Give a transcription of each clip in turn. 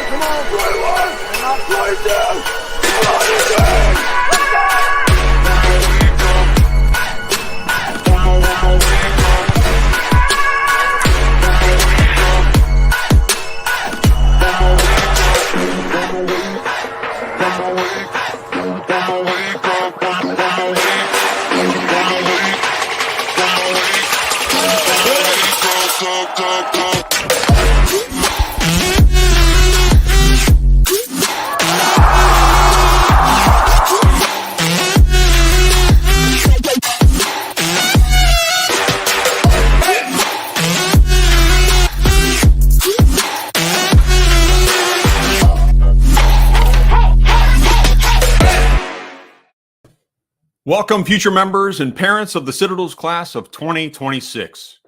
Come on, play one! Play two! Play three! Welcome, future members and parents of the Citadel's class of 2026.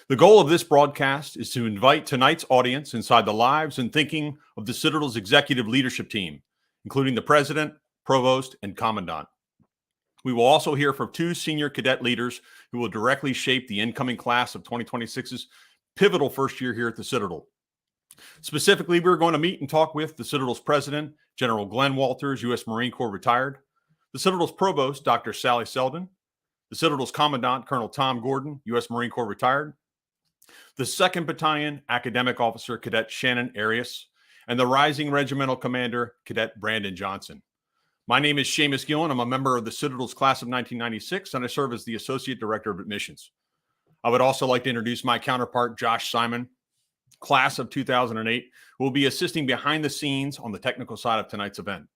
The goal of this broadcast is to invite tonight's audience inside the lives and thinking of the Citadel's executive leadership team, including the president, provost, and commandant. We will also hear from two senior cadet leaders who will directly shape the incoming class of 2026's pivotal first year here at the Citadel. Specifically, we're going to meet and talk with the Citadel's president, General Glenn Walters, U.S. Marine Corps retired, the Citadel's provost, Dr. Sally Selden, the Citadel's commandant, Colonel Tom Gordon, U.S. Marine Corps retired, the 2nd Battalion Academic Officer, Cadet Shannon Arias, and the rising regimental commander, Cadet Brandon Johnson. My name is Seamus Gillen. I'm a member of the Citadel's class of 1996, and I serve as the Associate Director of Admissions. I would also like to introduce my counterpart, Josh Simon, class of 2008, who will be assisting behind the scenes on the technical side of tonight's event.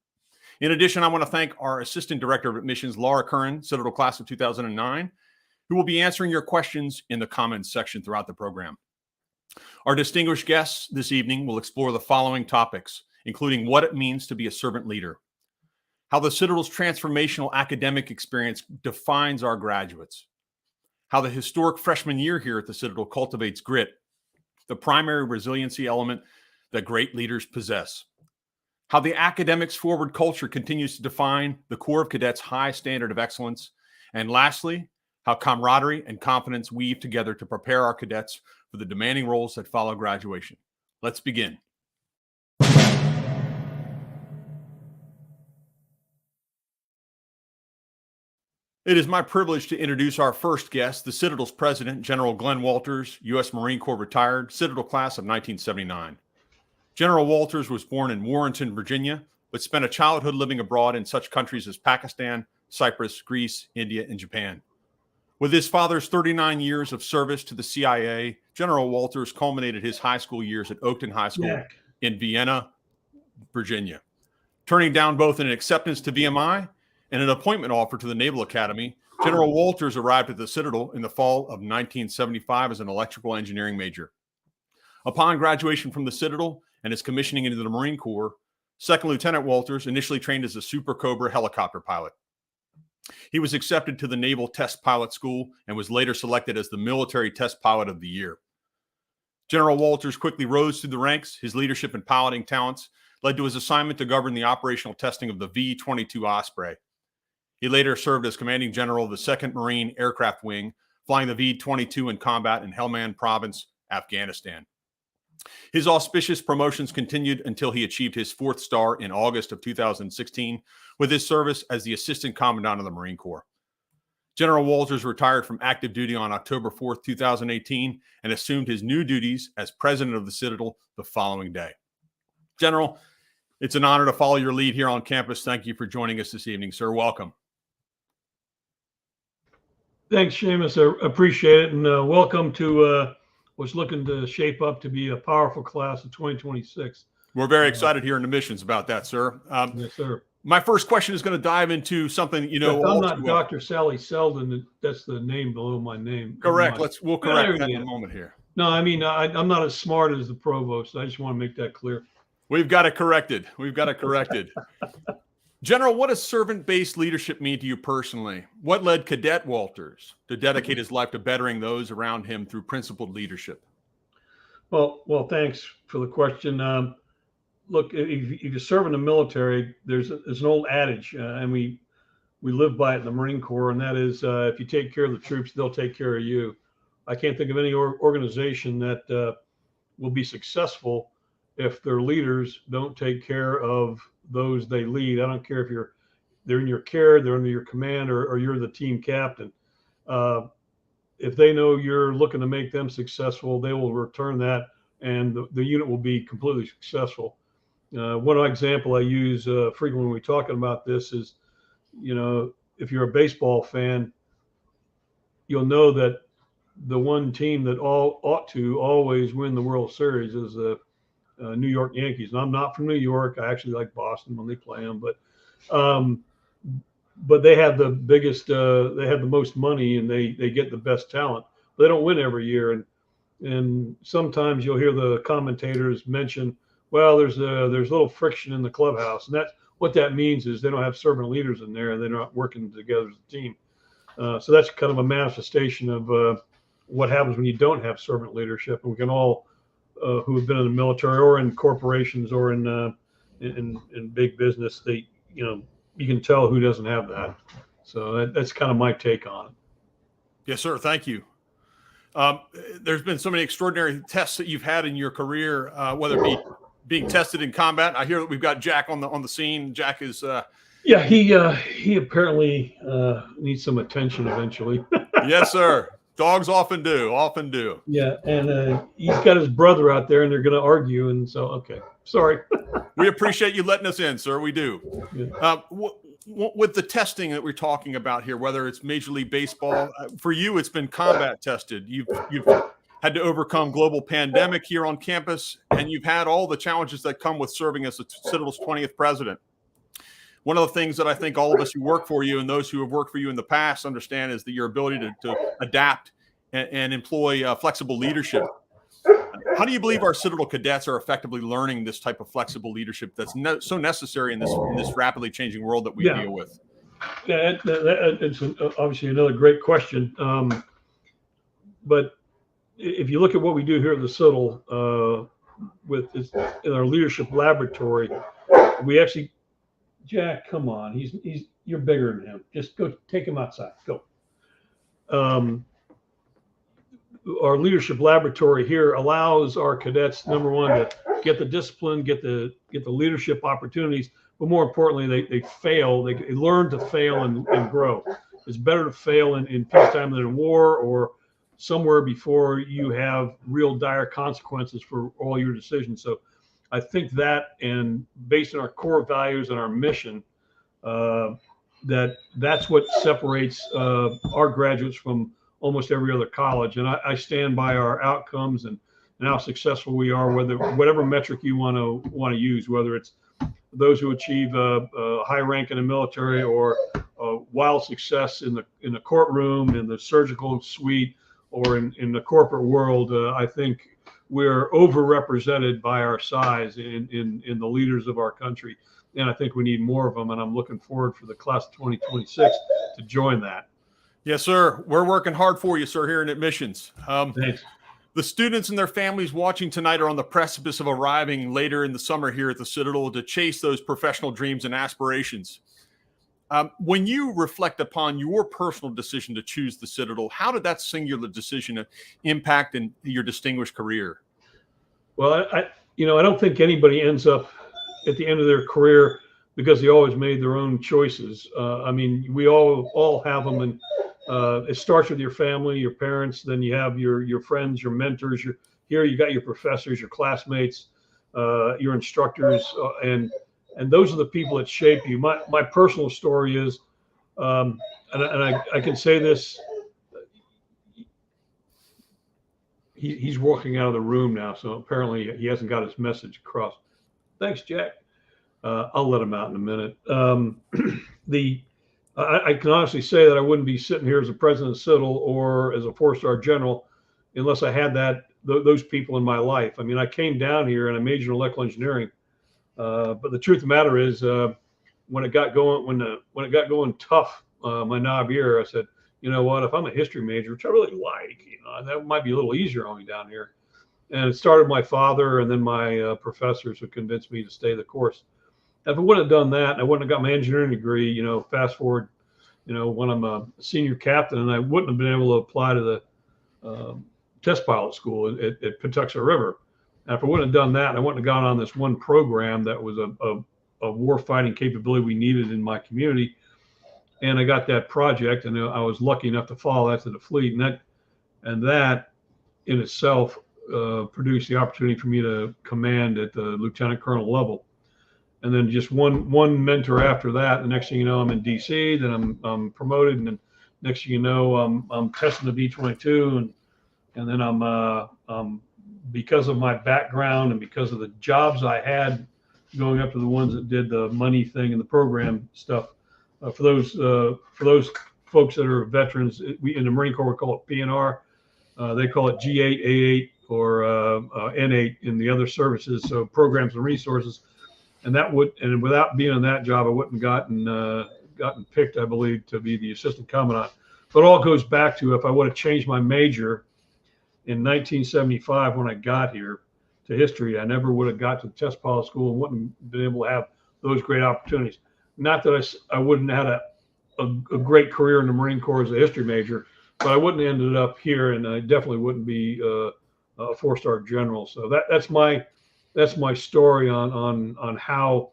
In addition, I want to thank our Assistant Director of Admissions, Laura Curran, Citadel class of 2009, who will be answering your questions in the comments section throughout the program. Our distinguished guests this evening will explore the following topics, including what it means to be a servant leader, how the Citadel's transformational academic experience defines our graduates, how the historic freshman year here at the Citadel cultivates grit, the primary resiliency element that great leaders possess, how the academics forward culture continues to define the Corps of Cadets' high standard of excellence, and lastly, how camaraderie and confidence weave together to prepare our cadets for the demanding roles that follow graduation. Let's begin. It is my privilege to introduce our first guest, the Citadel's president, General Glenn Walters, U.S. Marine Corps retired, Citadel class of 1979. General Walters was born in Warrenton, Virginia, but spent a childhood living abroad in such countries as Pakistan, Cyprus, Greece, India, and Japan. With his father's 39 years of service to the CIA, General Walters culminated his high school years at Oakton High School in Vienna, Virginia. Turning down both an acceptance to VMI and an appointment offer to the Naval Academy, General Walters arrived at the Citadel in the fall of 1975 as an electrical engineering major. Upon graduation from the Citadel and his commissioning into the Marine Corps, 2nd Lieutenant Walters initially trained as a Super Cobra helicopter pilot. He was accepted to the Naval Test Pilot School and was later selected as the Military Test Pilot of the Year. General Walters quickly rose through the ranks. His leadership and piloting talents led to his assignment to govern the operational testing of the V-22 Osprey. He later served as commanding general of the 2nd Marine Aircraft Wing, flying the V-22 in combat in Helmand Province, Afghanistan. His auspicious promotions continued until he achieved his 4th star in August of 2016 with his service as the Assistant Commandant of the Marine Corps. General Walters retired from active duty on October 4th, 2018, and assumed his new duties as president of the Citadel the following day. General, it's an honor to follow your lead here on campus. Thank you for joining us this evening, sir. Welcome. Thanks, Seamus. I appreciate it, and welcome to what's looking to shape up to be a powerful class of 2026. We're very excited here in admissions about that, sir. Yes, sir. My first question is going to dive into something, you know. If I'm not Dr. Sally Selden, that's the name below my name. Correct. We'll correct that in a moment here. No, I mean, I'm not as smart as the provost. I just want to make that clear. We've got it corrected. General, what does servant-based leadership mean to you personally? What led Cadet Walters to dedicate his life to bettering those around him through principled leadership? Well, thanks for the question. Look, if you serve in the military, there's an old adage, and we live by it in the Marine Corps, and that is, if you take care of the troops, they'll take care of you. I can't think of any organization that will be successful if their leaders don't take care of those they lead. I don't care if they're in your care, they're under your command, or you're the team captain. If they know you're looking to make them successful, they will return that, and the unit will be completely successful. One example I use frequently when we're talking about this is, if you're a baseball fan, you'll know that the one team that ought to always win the World Series is the New York Yankees. And I'm not from New York. I actually like Boston when they play them, but they have the biggest, they have the most money, and they get the best talent. They don't win every year, and sometimes you'll hear the commentators mention, well, there's a little friction in the clubhouse, and that's what that means is they don't have servant leaders in there, and they're not working together as a team. So that's kind of a manifestation of what happens when you don't have servant leadership. And we can all, who have been in the military or in corporations or in big business, you can tell who doesn't have that. So that's kind of my take on it. Yes, sir. Thank you. There's been so many extraordinary tests that you've had in your career, whether it be being tested in combat. I hear that we've got Jack on the scene. Jack is yeah, he apparently needs some attention eventually. Yes, sir. Dogs often do. Yeah, and he's got his brother out there, and they're going to argue, and so okay, sorry. We appreciate you letting us in, sir. We do. Yeah. With the testing that we're talking about here, whether it's Major League Baseball, for you, it's been combat tested. You've had to overcome global pandemic here on campus, and you've had all the challenges that come with serving as the Citadel's 20th president. One of the things that I think all of us who work for you and those who have worked for you in the past understand is that your ability to adapt and employ flexible leadership. How do you believe our Citadel cadets are effectively learning this type of flexible leadership that's so necessary in this rapidly changing world that we deal with? Yeah, it's obviously another great question. But if you look at what we do here at the Citadel in our leadership laboratory, we actually, Jack, come on, you're bigger than him. Just go take him outside. Go. Our leadership laboratory here allows our cadets, number one, to get the discipline, get the leadership opportunities, but more importantly, they fail. They learn to fail and grow. It's better to fail in peacetime than in war, or somewhere before you have real dire consequences for all your decisions. So I think that, and based on our core values and our mission, that's what separates our graduates from almost every other college. And I stand by our outcomes and how successful we are, whatever metric you want to use, whether it's those who achieve a high rank in the military or wild success in the courtroom, in the surgical suite, or in the corporate world. I think we're overrepresented by our size in the leaders of our country. And I think we need more of them. And I'm looking forward for the class of 2026 to join that. Yes, sir. We're working hard for you, sir, here in admissions. Thanks. The students and their families watching tonight are on the precipice of arriving later in the summer here at the Citadel to chase those professional dreams and aspirations. When you reflect upon your personal decision to choose the Citadel, how did that singular decision impact in your distinguished career? Well, I don't think anybody ends up at the end of their career because they always made their own choices. I mean, we all have them, and it starts with your family, your parents. Then you have your friends, your mentors. Here you got your professors, your classmates, your instructors, and those are the people that shape you. My personal story is, and I can say this. He's walking out of the room now, so apparently he hasn't got his message across. Thanks, Jack. I'll let him out in a minute. I can honestly say that I wouldn't be sitting here as a president of Citadel or as a four-star general unless I had those people in my life. I mean, I came down here and I majored in electrical engineering, but the truth of the matter is, when it got going tough, my knob year, I said, you know what? If I'm a history major, which I really like, that might be a little easier on me down here. And it started my father and then my professors who convinced me to stay the course. If I wouldn't have done that, and I wouldn't have got my engineering degree, fast forward, when I'm a senior captain, and I wouldn't have been able to apply to the test pilot school at Patuxent River. And if I wouldn't have done that, I wouldn't have gone on this one program that was a war fighting capability we needed in my community. And I got that project, and I was lucky enough to follow that to the fleet, and that in itself produced the opportunity for me to command at the lieutenant colonel level. And then just one mentor after that. The next thing you know, I'm in DC. Then I'm promoted, and then next thing you know, I'm testing the B-22, and then I'm because of my background and because of the jobs I had going up to the ones that did the money thing and the program stuff. For those folks that are veterans, we in the Marine Corps we call it PNR. They call it G8, A8, or N8 in the other services. So programs and resources, and without being in that job, I wouldn't gotten picked, I believe, to be the assistant commandant. But it all goes back to if I would have changed my major in 1975 when I got here to history, I never would have got to test pilot school and wouldn't have been able to have those great opportunities. Not that I wouldn't have had a great career in the Marine Corps as a history major, but I wouldn't have ended up here, and I definitely wouldn't be a four-star general. So that's my story on how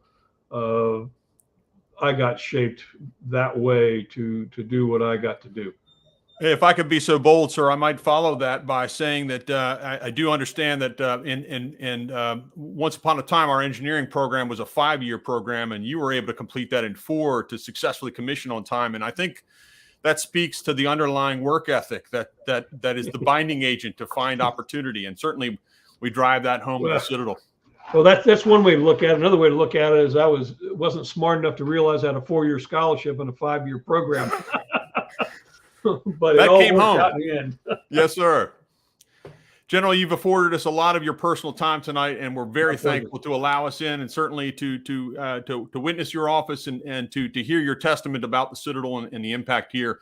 I got shaped that way to do what I got to do. If I could be so bold, sir, I might follow that by saying that I do understand that once upon a time, our engineering program was a 5-year program, and you were able to complete that in 4 to successfully commission on time. And I think that speaks to the underlying work ethic that is the binding agent to find opportunity. And certainly we drive that home with the Citadel. Well, that's one way to look at it. Another way to look at it is I wasn't smart enough to realize I had a 4-year scholarship and a 5-year program. But that it all came worked home out in the end. Yes, sir. General, you've afforded us a lot of your personal time tonight, and we're very thankful to allow us in, and certainly to witness your office and to hear your testament about the Citadel and the impact here.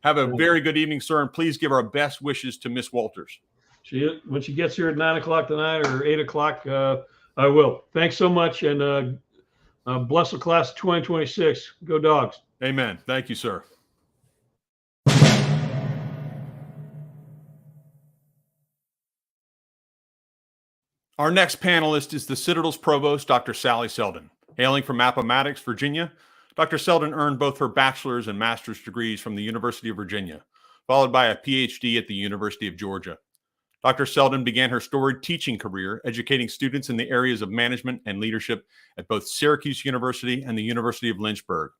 Have a very good evening, sir, and please give our best wishes to Miss Walters. When she gets here at 9 o'clock tonight or 8 o'clock, I will. Thanks so much, and bless the class of 2026. Go Dogs. Amen. Thank you, sir. Our next panelist is the Citadel's Provost, Dr. Sally Selden. Hailing from Appomattox, Virginia, Dr. Selden earned both her bachelor's and master's degrees from the University of Virginia, followed by a PhD at the University of Georgia. Dr. Selden began her storied teaching career educating students in the areas of management and leadership at both Syracuse University and the University of Lynchburg.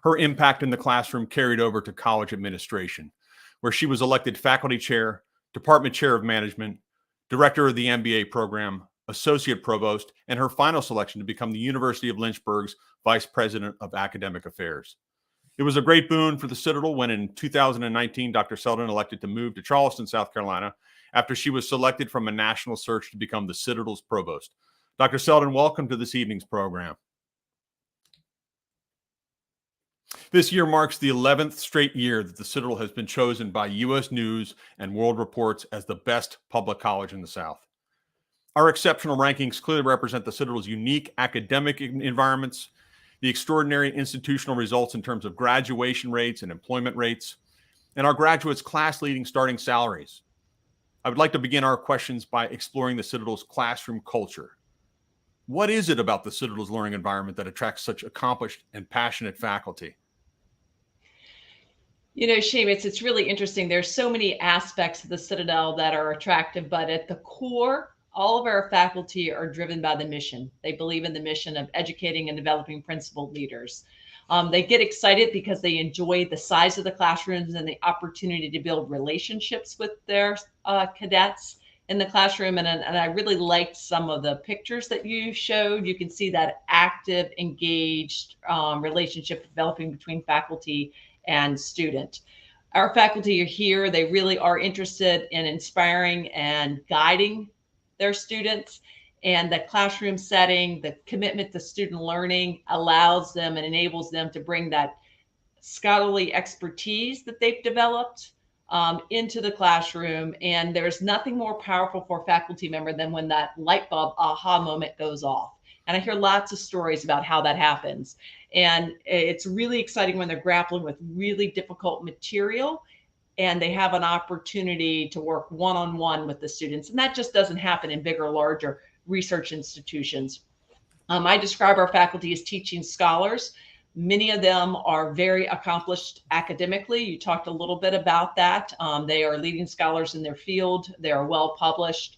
Her impact in the classroom carried over to college administration, where she was elected faculty chair, department chair of management, director of the MBA program, associate provost, and her final selection to become the University of Lynchburg's vice president of academic affairs. It was a great boon for the Citadel when in 2019, Dr. Selden elected to move to Charleston, South Carolina, after she was selected from a national search to become the Citadel's provost. Dr. Selden, welcome to this evening's program. This year marks the 11th straight year that the Citadel has been chosen by U.S. News and World Reports as the best public college in the South. Our exceptional rankings clearly represent the Citadel's unique academic environments, the extraordinary institutional results in terms of graduation rates and employment rates, and our graduates' class-leading starting salaries. I would like to begin our questions by exploring the Citadel's classroom culture. What is it about the Citadel's learning environment that attracts such accomplished and passionate faculty? You know, Shane, it's really interesting. There's so many aspects of the Citadel that are attractive, but at the core, all of our faculty are driven by the mission. They believe in the mission of educating and developing principled leaders. They get excited because they enjoy the size of the classrooms and the opportunity to build relationships with their cadets in the classroom. And I really liked some of the pictures that you showed. You can see that active, engaged relationship developing between faculty and student. Our faculty are here. They really are interested in inspiring and guiding their students. And the classroom setting, the commitment to student learning allows them and enables them to bring that scholarly expertise that they've developed into the classroom. And there's nothing more powerful for a faculty member than when that light bulb aha moment goes off. And I hear lots of stories about how that happens. And it's really exciting when they're grappling with really difficult material and they have an opportunity to work one-on-one with the students. And that just doesn't happen in bigger, larger research institutions. I describe our faculty as teaching scholars. Many of them are very accomplished academically. You talked a little bit about that. They are leading scholars in their field. They are well published.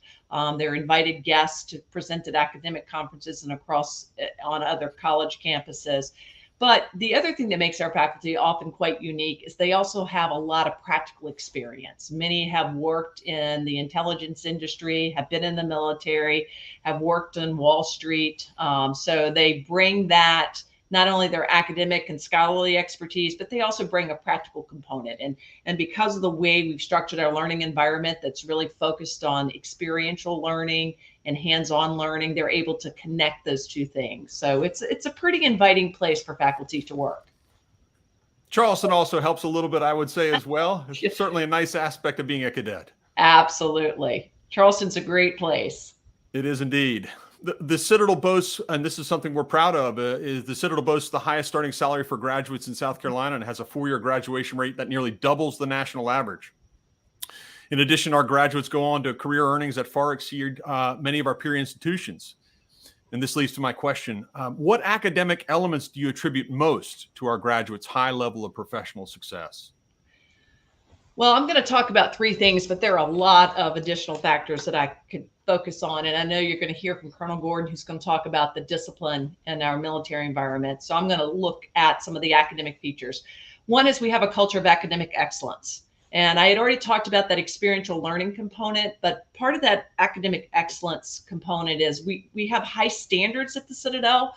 They're invited guests to present at academic conferences and across on other college campuses. But the other thing that makes our faculty often quite unique is they also have a lot of practical experience. Many have worked in the intelligence industry, have been in the military, have worked on Wall Street. So they bring that, not only their academic and scholarly expertise, but they also bring a practical component. And because of the way we've structured our learning environment that's really focused on experiential learning and hands-on learning, they're able to connect those two things. So it's a pretty inviting place for faculty to work. Charleston also helps a little bit, I would say, as well. It's certainly a nice aspect of being a cadet. Absolutely. Charleston's a great place. It is indeed. The Citadel boasts, and this is something we're proud of, is the Citadel boasts the highest starting salary for graduates in South Carolina and has a 4-year graduation rate that nearly doubles the national average. In addition, our graduates go on to career earnings that far exceed many of our peer institutions. And this leads to my question. What academic elements do you attribute most to our graduates' high level of professional success? Well, I'm going to talk about 3 things, but there are a lot of additional factors that I could focus on. And I know you're going to hear from Colonel Gordon, who's going to talk about the discipline in our military environment. So I'm going to look at some of the academic features. One is we have a culture of academic excellence. And I had already talked about that experiential learning component, but part of that academic excellence component is we have high standards at the Citadel.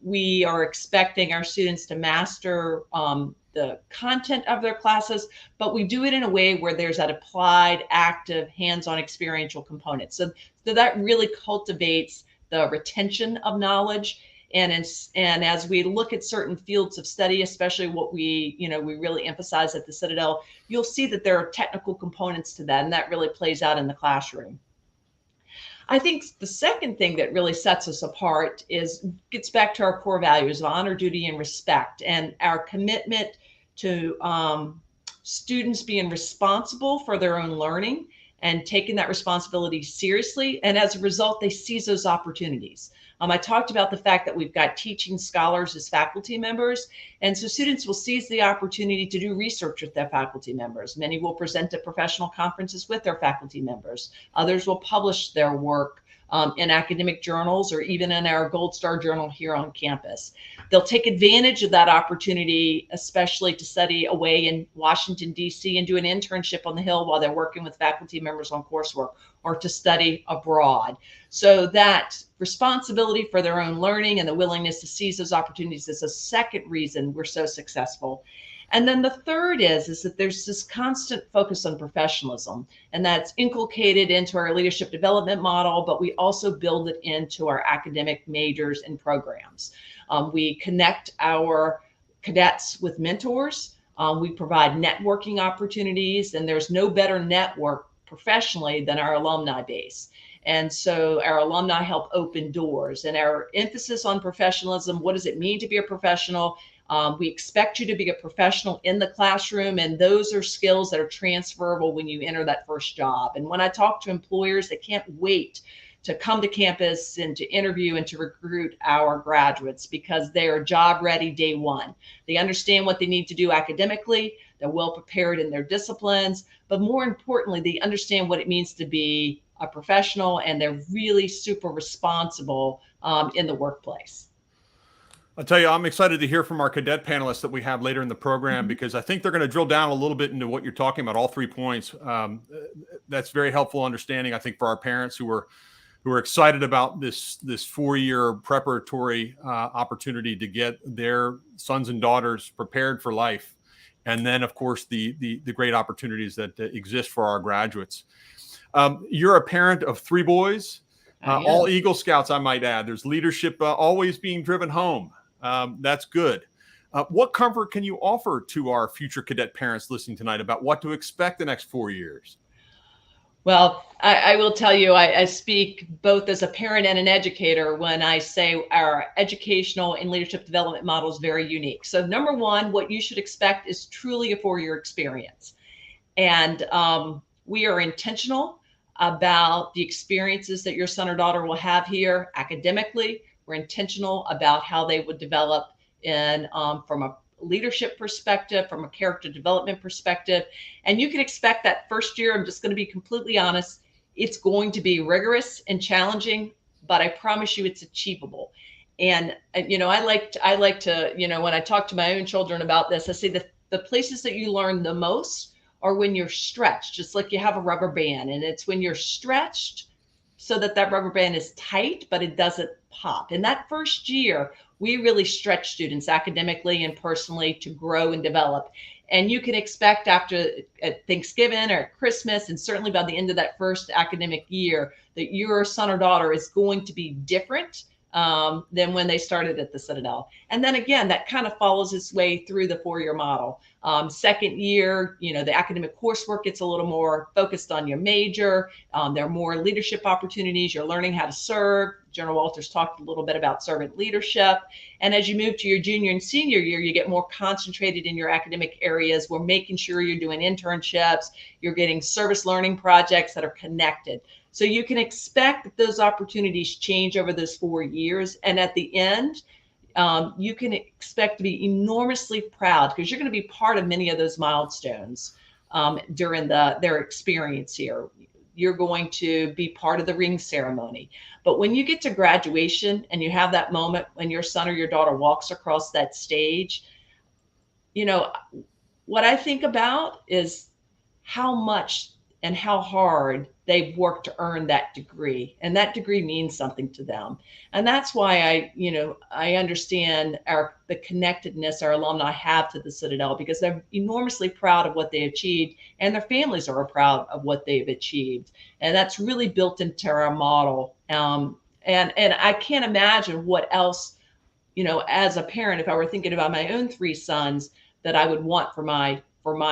We are expecting our students to master the content of their classes, but we do it in a way where there's that applied, active, hands-on experiential component. So that really cultivates the retention of knowledge. And as we look at certain fields of study, especially what we really emphasize at the Citadel, you'll see that there are technical components to that, and that really plays out in the classroom. I think the second thing that really sets us apart gets back to our core values of honor, duty, and respect, and our commitment to students being responsible for their own learning and taking that responsibility seriously. And as a result, they seize those opportunities. I talked about the fact that we've got teaching scholars as faculty members. And so students will seize the opportunity to do research with their faculty members. Many will present at professional conferences with their faculty members. Others will publish their work in academic journals or even in our Gold Star Journal here on campus. They'll take advantage of that opportunity, especially to study away in Washington, D.C. and do an internship on the Hill while they're working with faculty members on coursework, or to study abroad. So that responsibility for their own learning and the willingness to seize those opportunities is a second reason we're so successful. And then the third is that there's this constant focus on professionalism, and that's inculcated into our leadership development model, but we also build it into our academic majors and programs. We connect our cadets with mentors. We provide networking opportunities, and there's no better network professionally than our alumni base. And so our alumni help open doors, and our emphasis on professionalism. What does it mean to be a professional? We expect you to be a professional in the classroom, and those are skills that are transferable when you enter that first job. And when I talk to employers, they can't wait to come to campus and to interview and to recruit our graduates because they are job ready day one. They understand what they need to do academically. They're well prepared in their disciplines, but more importantly, they understand what it means to be a professional, and they're really super responsible in the workplace. I'll tell you, I'm excited to hear from our cadet panelists that we have later in the program, because I think they're going to drill down a little bit into what you're talking about, all 3 points. That's very helpful understanding, I think, for our parents who are excited about this 4-year preparatory opportunity to get their sons and daughters prepared for life. And then, of course, the great opportunities that exist for our graduates. You're a parent of 3 boys, all Eagle Scouts, I might add. There's leadership always being driven home. That's good. What comfort can you offer to our future cadet parents listening tonight about what to expect the next 4 years? Well, I will tell you, I speak both as a parent and an educator when I say our educational and leadership development model is very unique. So number one, what you should expect is truly a 4-year experience. And we are intentional about the experiences that your son or daughter will have here academically. We're intentional about how they would develop in from a leadership perspective, from a character development perspective. And you can expect that first year, I'm just going to be completely honest, it's going to be rigorous and challenging, but I promise you it's achievable. And I like to, when I talk to my own children about this, I say the places that you learn the most are when you're stretched, just like you have a rubber band, and it's when you're stretched so that rubber band is tight, but it doesn't pop. In that first year, we really stretch students academically and personally to grow and develop. And you can expect after at Thanksgiving or Christmas, and certainly by the end of that first academic year, that your son or daughter is going to be different than when they started at the Citadel. And then again, that kind of follows its way through the 4-year model. Second year, the academic coursework gets a little more focused on your major. There are more leadership opportunities. You're learning how to serve. General Walters talked a little bit about servant leadership. And as you move to your junior and senior year, you get more concentrated in your academic areas. We're making sure you're doing internships. You're getting service learning projects that are connected. So you can expect that those opportunities change over those 4 years. And at the end, you can expect to be enormously proud because you're going to be part of many of those milestones during their experience here. You're going to be part of the ring ceremony. But when you get to graduation and you have that moment when your son or your daughter walks across that stage, what I think about is how much and how hard they've worked to earn that degree. And that degree means something to them. And that's why I understand the connectedness our alumni have to the Citadel, because they're enormously proud of what they achieved and their families are proud of what they've achieved. And that's really built into our model. And I can't imagine what else, as a parent, if I were thinking about my own 3 sons, that I would want for my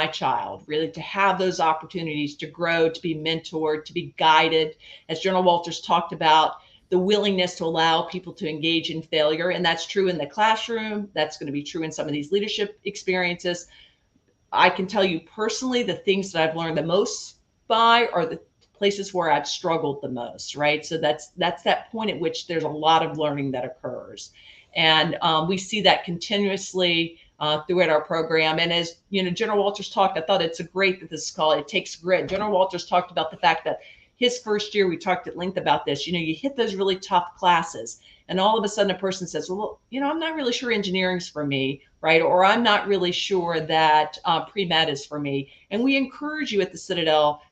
child, really, to have those opportunities to grow, to be mentored, to be guided. As General Walters talked about, the willingness to allow people to engage in failure. And that's true in the classroom. That's going to be true in some of these leadership experiences. I can tell you personally, the things that I've learned the most by are the places where I've struggled the most, right? So that's that point at which there's a lot of learning that occurs. And we see that continuously throughout our program. And as General Walters talked, I thought it's great that this is called It Takes Grit. General Walters talked about the fact that his first year, we talked at length about this, you hit those really tough classes and all of a sudden a person says, well, I'm not really sure engineering's for me, right? Or I'm not really sure that pre-med is for me. And we encourage you at the Citadel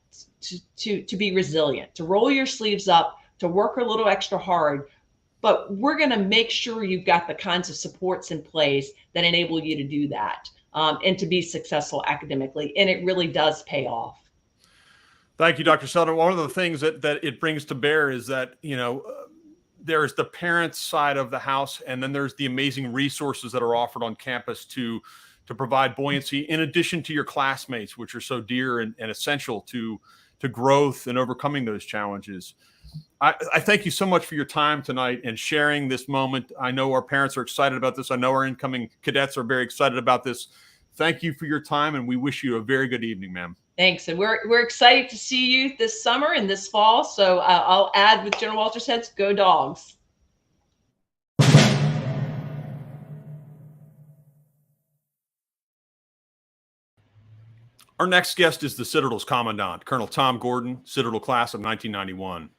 to be resilient, to roll your sleeves up, to work a little extra hard. But we're going to make sure you've got the kinds of supports in place that enable you to do that and to be successful academically. And it really does pay off. Thank you, Dr. Selden. One of the things that it brings to bear is that, there's the parents' side of the house, and then there's the amazing resources that are offered on campus to provide buoyancy, in addition to your classmates, which are so dear and essential to growth and overcoming those challenges. I thank you so much for your time tonight and sharing this moment. I know our parents are excited about this. I know our incoming cadets are very excited about this. Thank you for your time, and we wish you a very good evening, ma'am. Thanks. And we're excited to see you this summer and this fall. So I'll add with General Walters heads, go Dogs. Our next guest is the Citadel's Commandant, Colonel Tom Gordon, Citadel class of 1991.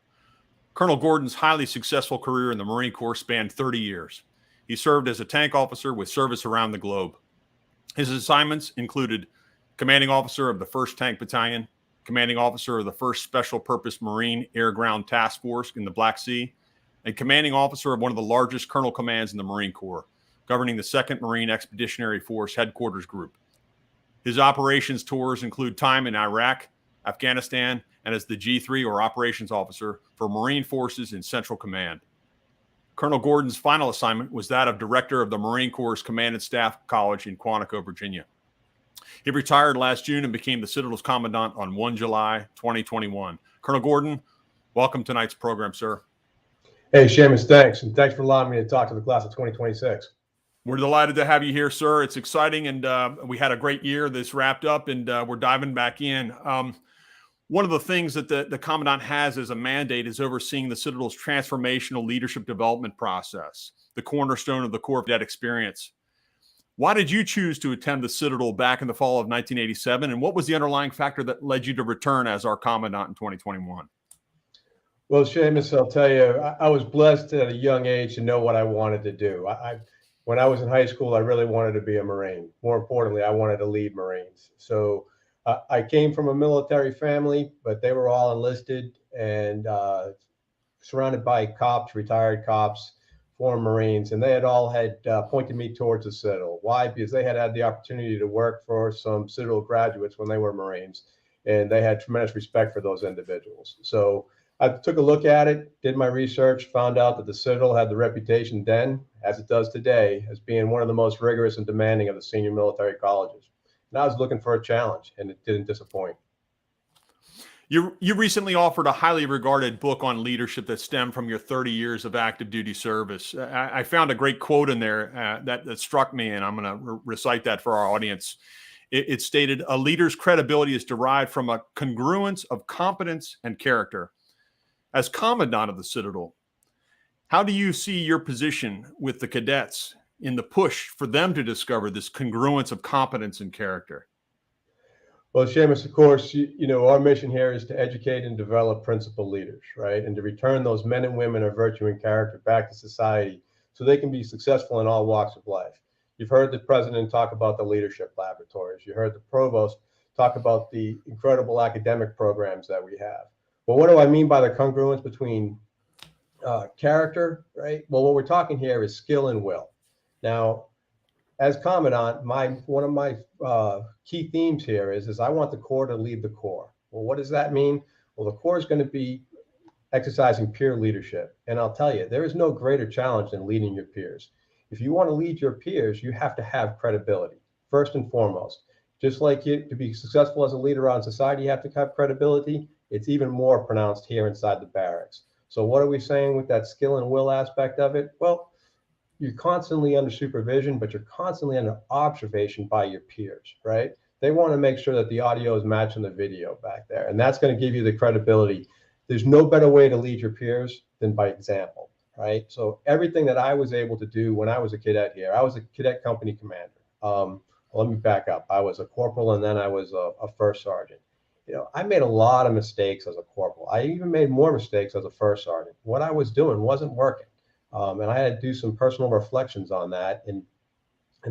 Colonel Gordon's highly successful career in the Marine Corps spanned 30 years. He served as a tank officer with service around the globe. His assignments included commanding officer of the 1st Tank Battalion, commanding officer of the 1st Special Purpose Marine Air Ground Task Force in the Black Sea, and commanding officer of one of the largest colonel commands in the Marine Corps, governing the 2nd Marine Expeditionary Force Headquarters Group. His operations tours include time in Iraq, Afghanistan, and as the G3 or operations officer for Marine Forces in Central Command. Colonel Gordon's final assignment was that of director of the Marine Corps Command and Staff College in Quantico, Virginia. He retired last June and became the Citadel's Commandant on 1 July 2021. Colonel Gordon, welcome to tonight's program, sir. Hey, Seamus, thanks. And thanks for allowing me to talk to the class of 2026. We're delighted to have you here, sir. It's exciting, and we had a great year. This wrapped up, and we're diving back in. One of the things that the Commandant has as a mandate is overseeing the Citadel's transformational leadership development process, the cornerstone of the Corps of Cadets experience. Why did you choose to attend the Citadel back in the fall of 1987, and what was the underlying factor that led you to return as our Commandant in 2021? Well, Seamus, I'll tell you, I was blessed at a young age to know what I wanted to do. When I was in high school, I really wanted to be a Marine. More importantly, I wanted to lead Marines. So I came from a military family, but they were all enlisted and surrounded by cops, retired cops, former Marines, and they had pointed me towards the Citadel. Why? Because they had the opportunity to work for some Citadel graduates when they were Marines, and they had tremendous respect for those individuals. So I took a look at it, did my research, found out that the Citadel had the reputation then, as it does today, as being one of the most rigorous and demanding of the senior military colleges. And I was looking for a challenge, and it didn't disappoint. You recently offered a highly regarded book on leadership that stemmed from your 30 years of active duty service. I found a great quote in there that struck me, and I'm going to recite that for our audience. It stated, "A leader's credibility is derived from a congruence of competence and character." As Commandant of the Citadel, how do you see your position with the cadets in the push for them to discover this congruence of competence and character? Well, Seamus, of course, our mission here is to educate and develop principal leaders, right? And to return those men and women of virtue and character back to society so they can be successful in all walks of life. You've heard the president talk about the leadership laboratories. You heard the provost talk about the incredible academic programs that we have. Well, what do I mean by the congruence between character, right? Well, what we're talking here is skill and will. Now, as Commandant, one of my key themes here is I want the Corps to lead the Corps. Well, what does that mean? Well, the Corps is going to be exercising peer leadership. And I'll tell you, there is no greater challenge than leading your peers. If you want to lead your peers, you have to have credibility, first and foremost. Just like to be successful as a leader on society, you have to have credibility. It's even more pronounced here inside the barracks. So what are we saying with that skill and will aspect of it? Well, you're constantly under supervision, but you're constantly under observation by your peers, right? They want to make sure that the audio is matching the video back there, and that's going to give you the credibility. There's no better way to lead your peers than by example, right? So everything that I was able to do when I was a cadet here, I was a cadet company commander. Let me back up. I was a corporal, and then I was a first sergeant. I made a lot of mistakes as a corporal. I even made more mistakes as a first sergeant. What I was doing wasn't working. And I had to do some personal reflections on that and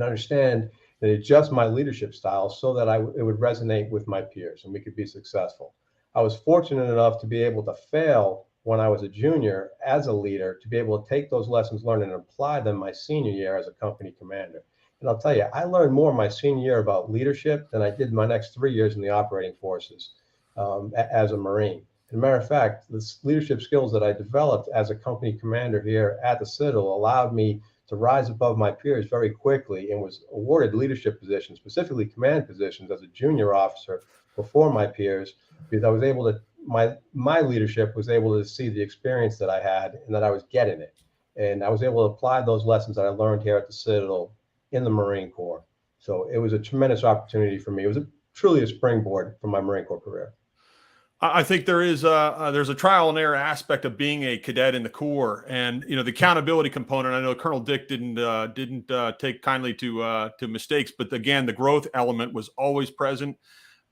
understand and adjust my leadership style so that it would resonate with my peers and we could be successful. I was fortunate enough to be able to fail when I was a junior as a leader, to be able to take those lessons learned and apply them my senior year as a company commander. And I'll tell you, I learned more my senior year about leadership than I did my next 3 years in the operating forces as a Marine. As a matter of fact, the leadership skills that I developed as a company commander here at the Citadel allowed me to rise above my peers very quickly and was awarded leadership positions, specifically command positions as a junior officer before my peers, because I was able to, my leadership was able to see the experience that I had and that I was getting it. And I was able to apply those lessons that I learned here at the Citadel in the Marine Corps. So it was a tremendous opportunity for me. It was truly a springboard for my Marine Corps career. I think there's a trial and error aspect of being a cadet in the Corps, and the accountability component. I know Colonel Dick didn't take kindly to mistakes, but again, the growth element was always present.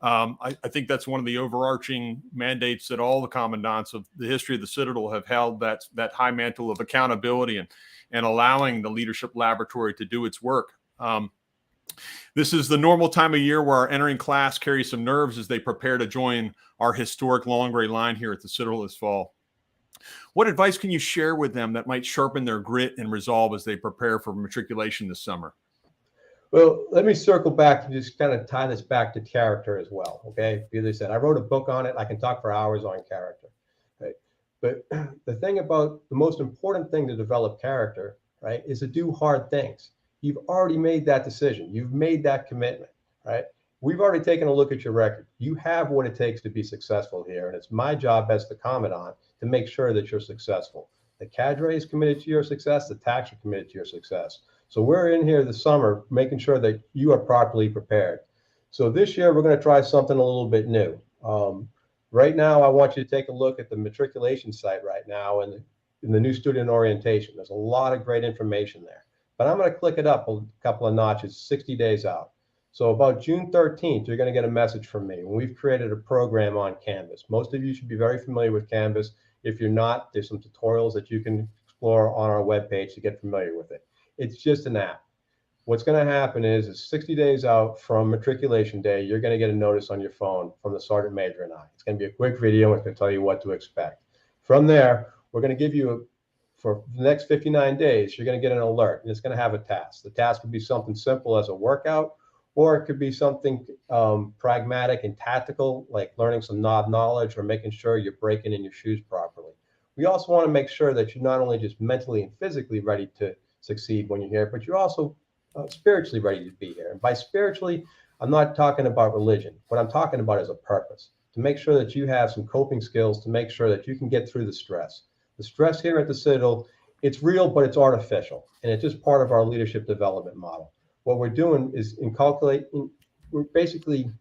I think that's one of the overarching mandates that all the commandants of the history of the Citadel have held, that high mantle of accountability and allowing the leadership laboratory to do its work. This is the normal time of year where our entering class carries some nerves as they prepare to join our historic long gray line here at the Citadel this fall. What advice can you share with them that might sharpen their grit and resolve as they prepare for matriculation this summer? Well, let me circle back and just kind of tie this back to character as well, okay? Because I said, I wrote a book on it. I can talk for hours on character, right? But the thing about the most important thing to develop character, right, is to do hard things. You've already made that decision. You've made that commitment, right? We've already taken a look at your record. You have what it takes to be successful here. And it's my job as the commandant to make sure that you're successful. The cadre is committed to your success. The TACs are committed to your success. So we're in here this summer making sure that you are properly prepared. So this year, we're going to try something a little bit new. Right now, I want you to take a look at the matriculation site right now and in the new student orientation. There's a lot of great information there. But I'm going to click it up a couple of notches, 60 days out. So about June 13th, you're going to get a message from me when we've created a program on Canvas. Most of you should be very familiar with Canvas. If you're not, there's some tutorials that you can explore on our webpage to get familiar with it. It's just an app. What's going to happen is 60 days out from matriculation day, you're going to get a notice on your phone from the Sergeant Major and I. It's going to be a quick video and it's going to tell you what to expect. From there, we're going to give you, for the next 59 days, you're going to get an alert and it's going to have a task. The task would be something simple as a workout, or it could be something pragmatic and tactical, like learning some knob knowledge or making sure you're breaking in your shoes properly. We also want to make sure that you're not only just mentally and physically ready to succeed when you're here, but you're also spiritually ready to be here. And by spiritually, I'm not talking about religion. What I'm talking about is a purpose, to make sure that you have some coping skills, to make sure that you can get through the stress. The stress here at the Citadel, it's real, but it's artificial. And it's just part of our leadership development model. What we're doing is we're basically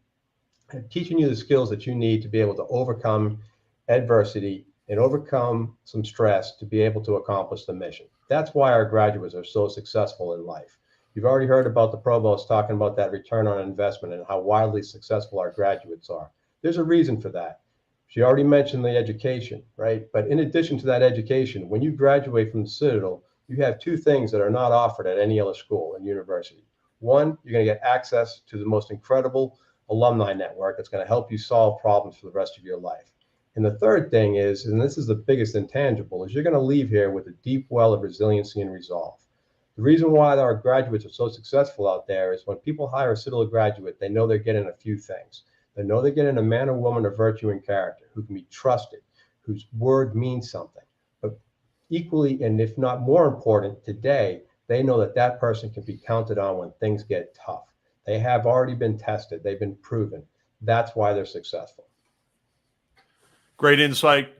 teaching you the skills that you need to be able to overcome adversity and overcome some stress to be able to accomplish the mission. That's why our graduates are so successful in life. You've already heard about the provost talking about that return on investment and how wildly successful our graduates are. There's a reason for that. She already mentioned the education, right? But in addition to that education, when you graduate from the Citadel, you have two things that are not offered at any other school and university. One, you're going to get access to the most incredible alumni network that's going to help you solve problems for the rest of your life. And the third thing is, and this is the biggest intangible, is you're going to leave here with a deep well of resiliency and resolve. The reason why our graduates are so successful out there is when people hire a Citadel graduate, they know they're getting a few things. They know they're getting a man or woman of virtue and character who can be trusted, whose word means something. But equally, and if not more important today, they know that that person can be counted on when things get tough. They have already been tested. They've been proven. That's why they're successful. Great insight,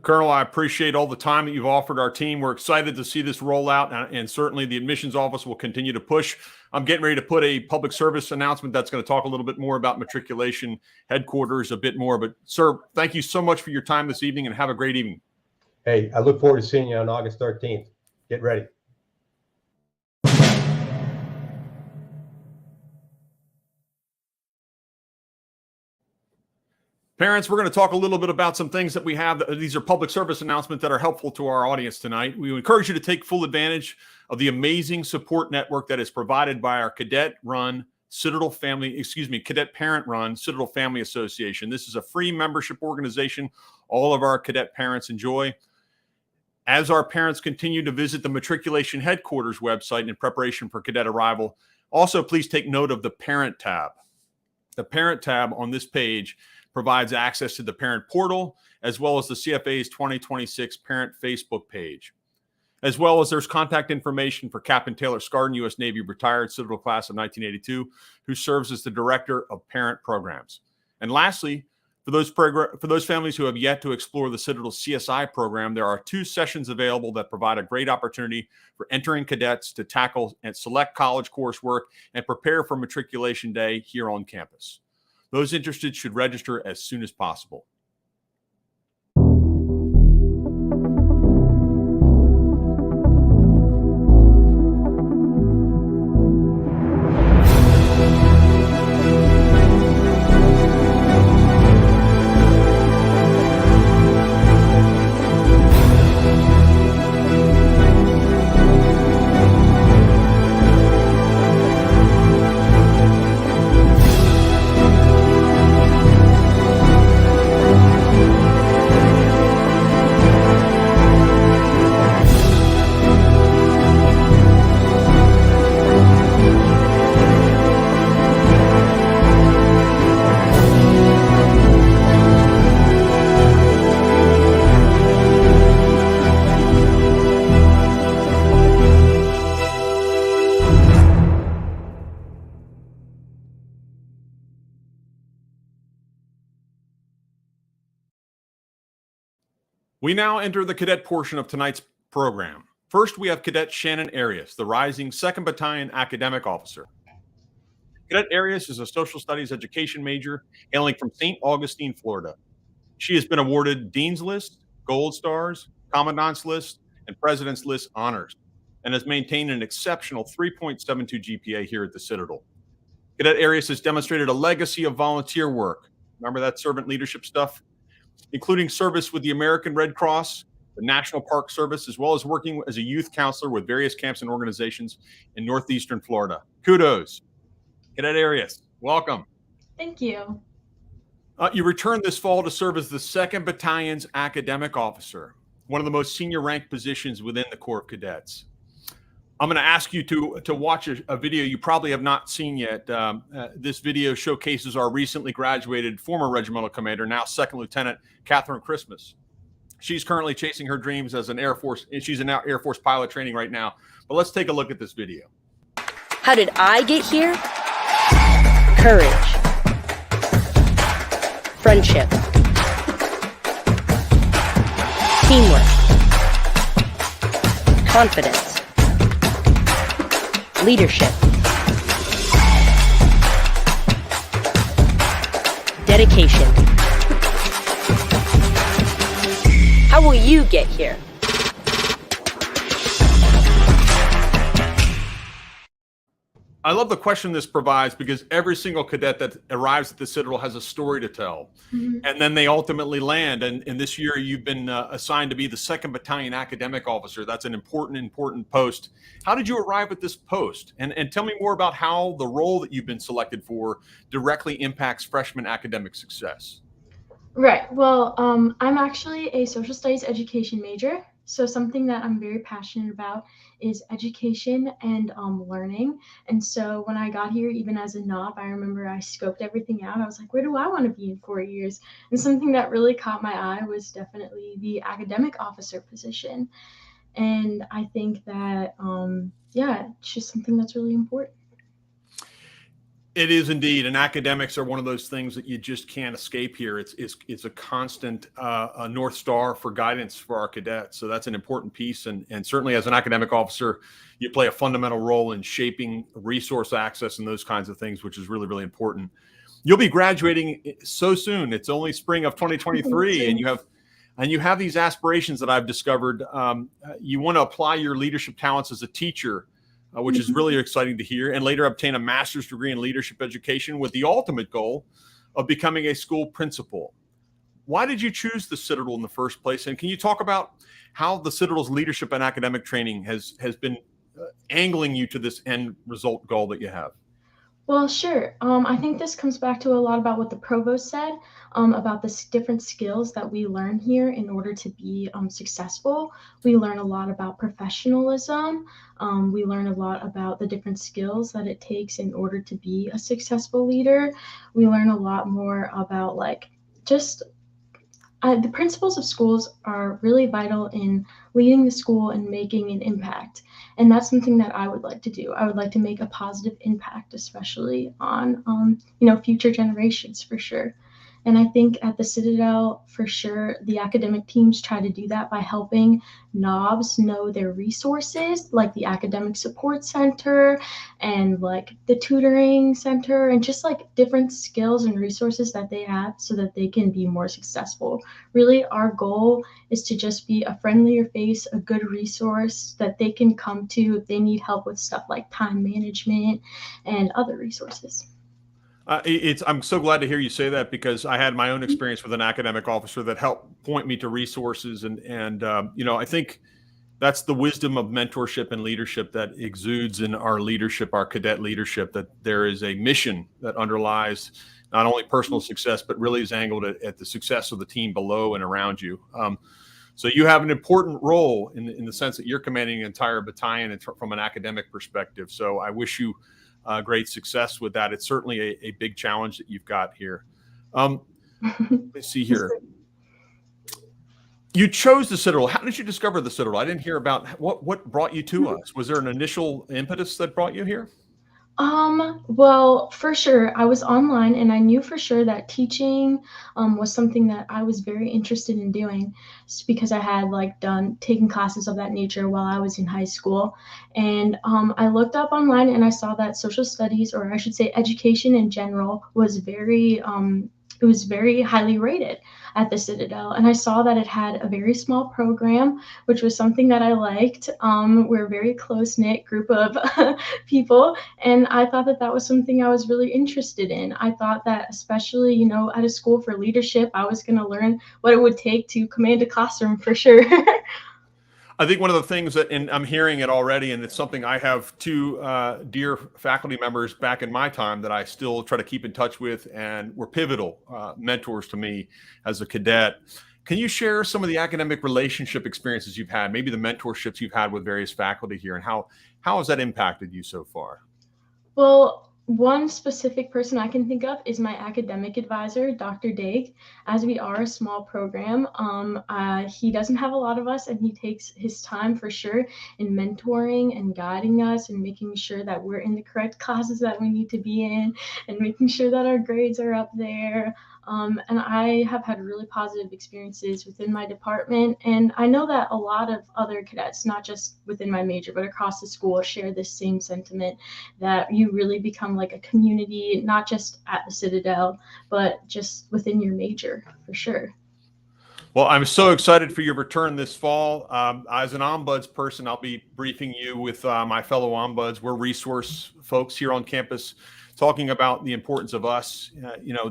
Colonel. I appreciate all the time that you've offered our team. We're excited to see this roll out, and certainly the admissions office will continue to push. I'm getting ready to put a public service announcement that's going to talk a little bit more about matriculation headquarters a bit more. But, sir, thank you so much for your time this evening, and have a great evening. Hey, I look forward to seeing you on August 13th. Get ready. Parents, we're going to talk a little bit about some things that we have. These are public service announcements that are helpful to our audience tonight. We encourage you to take full advantage of the amazing support network that is provided by our cadet-run cadet parent-run Citadel Family Association. This is a free membership organization all of our cadet parents enjoy. As our parents continue to visit the matriculation headquarters website in preparation for cadet arrival, also please take note of the Parent tab. The Parent tab on this page provides access to the parent portal, as well as the CFA's 2026 parent Facebook page. As well as there's contact information for Captain Taylor Scarden, U.S. Navy retired Citadel class of 1982, who serves as the Director of Parent Programs. And lastly, for those families who have yet to explore the Citadel CSI program, there are 2 sessions available that provide a great opportunity for entering cadets to tackle and select college coursework and prepare for matriculation day here on campus. Those interested should register as soon as possible. We now enter the cadet portion of tonight's program. First, we have Cadet Shannon Arias, the rising 2nd Battalion Academic Officer. Cadet Arias is a social studies education major hailing from St. Augustine, Florida. She has been awarded Dean's List, Gold Stars, Commandant's List, and President's List honors, and has maintained an exceptional 3.72 GPA here at the Citadel. Cadet Arias has demonstrated a legacy of volunteer work. Remember that servant leadership stuff? Including service with the American Red Cross, the National Park Service, as well as working as a youth counselor with various camps and organizations in northeastern Florida. Kudos. Cadet Arias, welcome. Thank you. You returned this fall to serve as the 2nd Battalion's academic officer, one of the most senior ranked positions within the Corps of Cadets. I'm going to ask you to watch a video you probably have not seen yet. This video showcases our recently graduated former regimental commander, now 2nd Lieutenant Catherine Christmas. She's currently chasing her dreams as an Air Force. She's an Air Force pilot training right now. But let's take a look at this video. How did I get here? Courage. Friendship. Teamwork. Confidence. Leadership. Dedication. How will you get here? I love the question this provides because every single cadet that arrives at the Citadel has a story to tell. Mm-hmm. And then they ultimately land. And this year you've been assigned to be the 2nd Battalion Academic Officer. That's an important post. How did you arrive at this post? And tell me more about how the role that you've been selected for directly impacts freshman academic success. Right. Well, I'm actually a social studies education major. So something that I'm very passionate about is education and learning. And so when I got here, even as a NOB, I remember I scoped everything out. I was like, where do I want to be in 4 years? And something that really caught my eye was definitely the academic officer position. And I think that, it's just something that's really important. It is indeed, and academics are one of those things that you just can't escape here. It's a constant North Star for guidance for our cadets. So that's an important piece, and certainly as an academic officer, you play a fundamental role in shaping resource access and those kinds of things, which is really, really important. You'll be graduating so soon. It's only spring of 2023, and you have these aspirations that I've discovered. You want to apply your leadership talents as a teacher, which is really exciting to hear, and later obtain a master's degree in leadership education with the ultimate goal of becoming a school principal. Why did you choose the Citadel in the first place? And can you talk about how the Citadel's leadership and academic training has been angling you to this end result goal that you have? Well, sure. I think this comes back to a lot about what the provost said about the different skills that we learn here in order to be successful. We learn a lot about professionalism. We learn a lot about the different skills that it takes in order to be a successful leader. We learn a lot more about the principals of schools are really vital in leading the school and making an impact. And that's something that I would like to do. I would like to make a positive impact, especially on, future generations for sure. And I think at the Citadel, for sure, the academic teams try to do that by helping NOBs know their resources, like the Academic Support Center and like the Tutoring Center, and just like different skills and resources that they have so that they can be more successful. Really, our goal is to just be a friendlier face, a good resource that they can come to if they need help with stuff like time management and other resources. I'm so glad to hear you say that, because I had my own experience with an academic officer that helped point me to resources. And I think that's the wisdom of mentorship and leadership that exudes in our leadership, our cadet leadership, that there is a mission that underlies not only personal success, but really is angled at the success of the team below and around you. So you have an important role in the sense that you're commanding an entire battalion from an academic perspective. So I wish you great success with that. It's certainly a big challenge that you've got here. Let's see here. You chose the Citadel. How did you discover the Citadel? I didn't hear about what brought you to us. Was there an initial impetus that brought you here? Well, for sure, I was online and I knew for sure that teaching was something that I was very interested in doing because I had like taken classes of that nature while I was in high school. And I looked up online and I saw that social studies, or I should say education in general, it was very highly rated at the Citadel. And I saw that it had a very small program, which was something that I liked. We're a very close knit group of people, and I thought that that was something I was really interested in. I thought that, especially, at a school for leadership, I was going to learn what it would take to command a classroom for sure. I think one of the things that, and I'm hearing it already, and it's something I have two dear faculty members back in my time that I still try to keep in touch with and were pivotal mentors to me as a cadet. Can you share some of the academic relationship experiences you've had, maybe the mentorships you've had with various faculty here, and how has that impacted you so far? Well, one specific person I can think of is my academic advisor, Dr. Dake. As we are a small program, he doesn't have a lot of us, and he takes his time for sure in mentoring and guiding us and making sure that we're in the correct classes that we need to be in and making sure that our grades are up there. And I have had really positive experiences within my department. And I know that a lot of other cadets, not just within my major, but across the school, share this same sentiment that you really become like a community, not just at the Citadel, but just within your major, for sure. Well, I'm so excited for your return this fall. As an ombuds person, I'll be briefing you with my fellow ombuds. We're resource folks here on campus talking about the importance of us.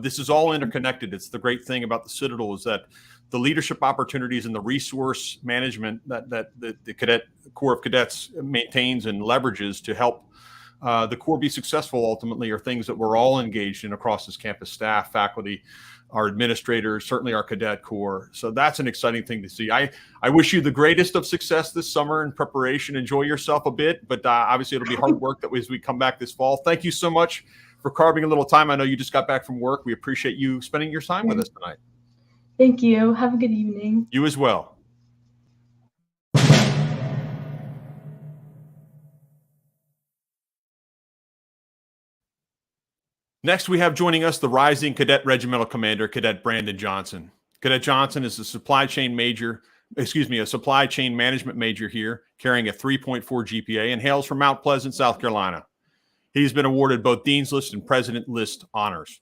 This is all interconnected. It's the great thing about the Citadel is that the leadership opportunities and the resource management that the Corps of Cadets maintains and leverages to help the Corps be successful ultimately are things that we're all engaged in across this campus: staff, faculty, our administrators, certainly our cadet corps. So that's an exciting thing to see. I wish you the greatest of success this summer in preparation. Enjoy yourself a bit, but obviously it'll be hard work that as we come back this fall. Thank you so much for carving a little time. I know you just got back from work. We appreciate you spending your time with us tonight. Thank you. Have a good evening. You as well. Next, we have joining us the rising Cadet Regimental Commander, Cadet Brandon Johnson. Cadet Johnson is a supply chain management major here, carrying a 3.4 GPA and hails from Mount Pleasant, South Carolina. He's been awarded both Dean's List and President List honors.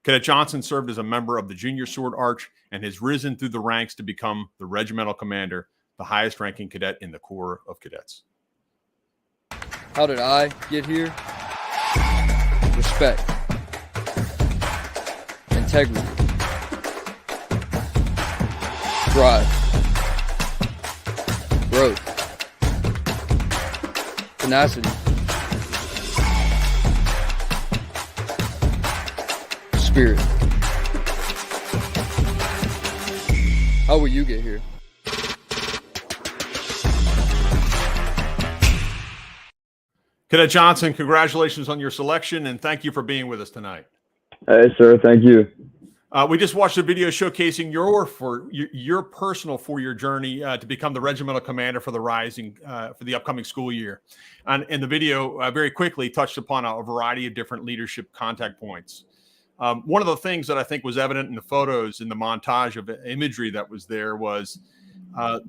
Cadet Johnson served as a member of the Junior Sword Arch and has risen through the ranks to become the Regimental Commander, the highest ranking cadet in the Corps of Cadets. How did I get here? Respect. Integrity, drive, growth, tenacity, spirit. How will you get here? Cadet Johnson, congratulations on your selection, and thank you for being with us tonight. Hey, sir. Thank you. We just watched a video showcasing your personal 4-year journey to become the regimental commander for the upcoming school year. And the video very quickly touched upon a variety of different leadership contact points. One of the things that I think was evident in the photos, in the montage of imagery that was there, was